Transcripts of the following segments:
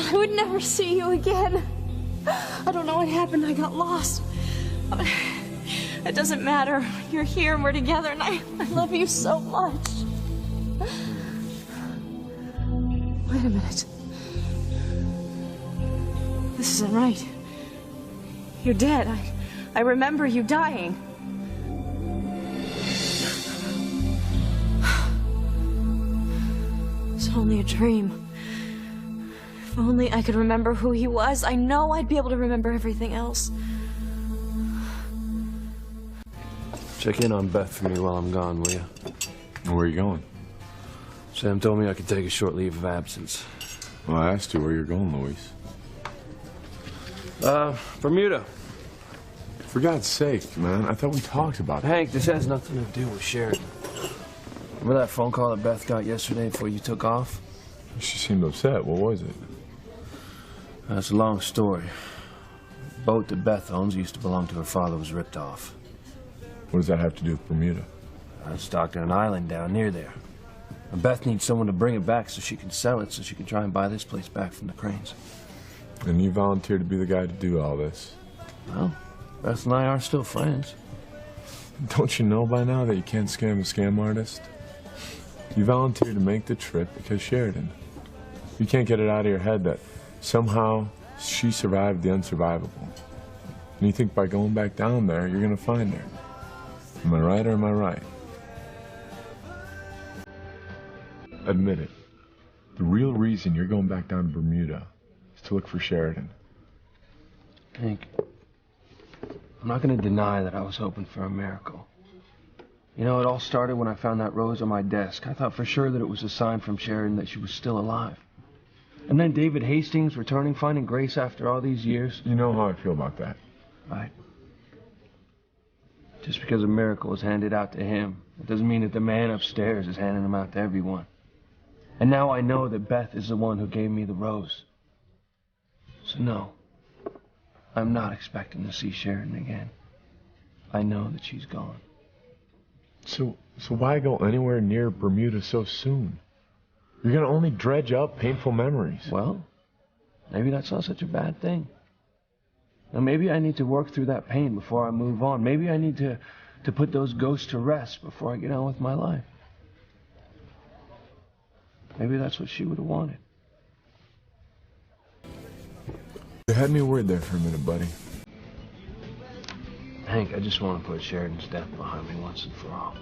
thought I would never see you again. I don't know what happened. I got lost. It doesn't matter. You're here and we're together, and I love you so much. Wait a minute. This isn't right. You're dead. I remember you dying. It's only a dream. If only I could remember who he was. I know I'd be able to remember everything else. Check in on Beth for me while I'm gone, will you? Where are you going? Sam told me I could take a short leave of absence. Well, I asked you where you're going, Luis. Bermuda. For God's sake, man, I thought we talked about that. Hank, this has nothing to do with Sheridan. Remember that phone call that Beth got yesterday before you took off? She seemed upset. What was it? That's a long story. The boat that Beth owns used to belong to her father was ripped off. What does that have to do with Bermuda? It's docked on an island down near there. And Beth needs someone to bring it back so she can sell it, so she can try and buy this place back from the Cranes. And you volunteered to be the guy to do all this? Well, Beth and I are still friends. Don't you know by now that you can't scam a scam artist? You volunteered to make the trip because Sheridan. You can't get it out of your head that somehow she survived the unsurvivable. And you think by going back down there, you're gonna find her. Am I right or am I right? Admit it. The real reason you're going back down to Bermuda is to look for Sheridan. Hank, I'm not going to deny that I was hoping for a miracle. You know, it all started when I found that rose on my desk. I thought for sure that it was a sign from Sheridan that she was still alive. And then David Hastings returning, finding Grace after all these years. You know how I feel about that. Right. Just because a miracle is handed out to him, it doesn't mean that the man upstairs is handing them out to everyone. And now I know that Beth is the one who gave me the rose. So no, I'm not expecting to see Sheridan again. I know that she's gone. So why go anywhere near Bermuda so soon? You're gonna only dredge up painful memories. Well, maybe that's not such a bad thing. Now maybe I need to work through that pain before I move on. Maybe I need to put those ghosts to rest before I get on with my life. Maybe that's what she would have wanted. You had me worried there for a minute, buddy. Hank, I just want to put Sheridan's death behind me once and for all.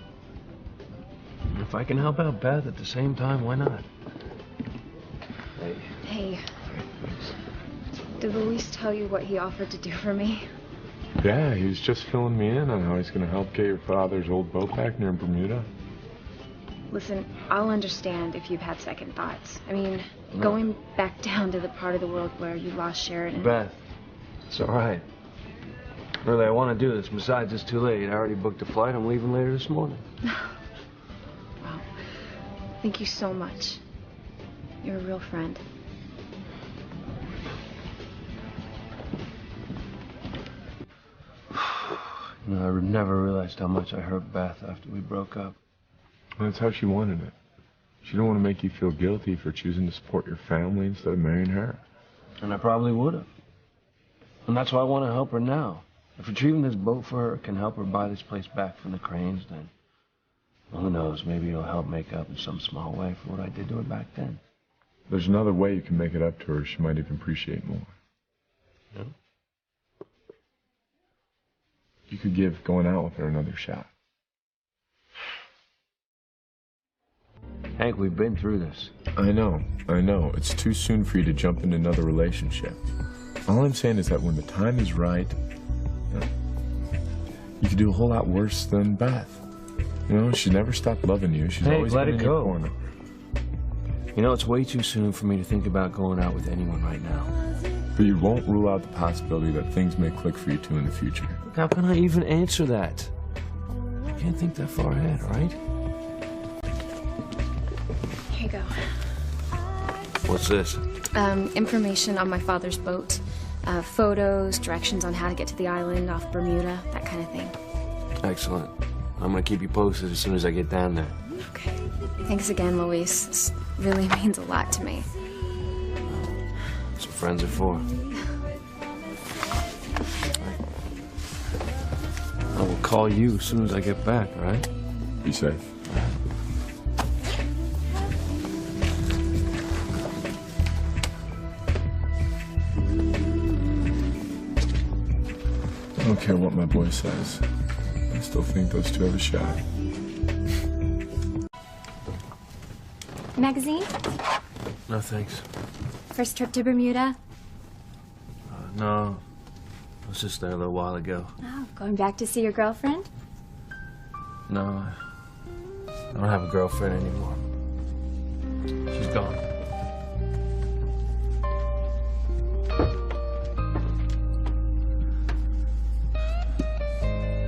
And if I can help out Beth at the same time, why not? Hey. Hey. Did Luis tell you what he offered to do for me? Yeah, he was just filling me in on how he's gonna help get your father's old boat back near Bermuda. Listen, I'll understand if you've had second thoughts. I mean, going back down to the part of the world where you lost Sheridan. Beth, it's all right. Really, I want to do this. Besides, it's too late. I already booked a flight. I'm leaving later this morning. Wow. Thank you so much. You're a real friend. You know, I never realized how much I hurt Beth after we broke up. That's how she wanted it. She didn't want to make you feel guilty for choosing to support your family instead of marrying her. And I probably would have. And that's why I want to help her now. If retrieving this boat for her can help her buy this place back from the Cranes, then well, who knows, maybe it'll help make up in some small way for what I did to her back then. There's another way you can make it up to her she might even appreciate more. Yeah? You could give going out with her another shot. Hank, we've been through this. I know. It's too soon for you to jump into another relationship. All I'm saying is that when the time is right, you could do a whole lot worse than Beth. You know, she never stopped loving you. She's always let been it in your go. corner. You know, it's way too soon for me to think about going out with anyone right now. But you won't rule out the possibility that things may click for you two in the future. How can I even answer that? I can't think that far ahead, all right? Here you go. What's this? Information on my father's boat. Photos, directions on how to get to the island off Bermuda, that kind of thing. Excellent. I'm gonna keep you posted as soon as I get down there. Okay. Thanks again, Luis. This really means a lot to me. friends are for. I will call you as soon as I get back, all right? Be safe. I don't care what my boy says. I still think those two have a shot. Magazine? No, thanks. First trip to Bermuda? No. I was just there a little while ago. Oh, going back to see your girlfriend? No, I don't have a girlfriend anymore. She's gone.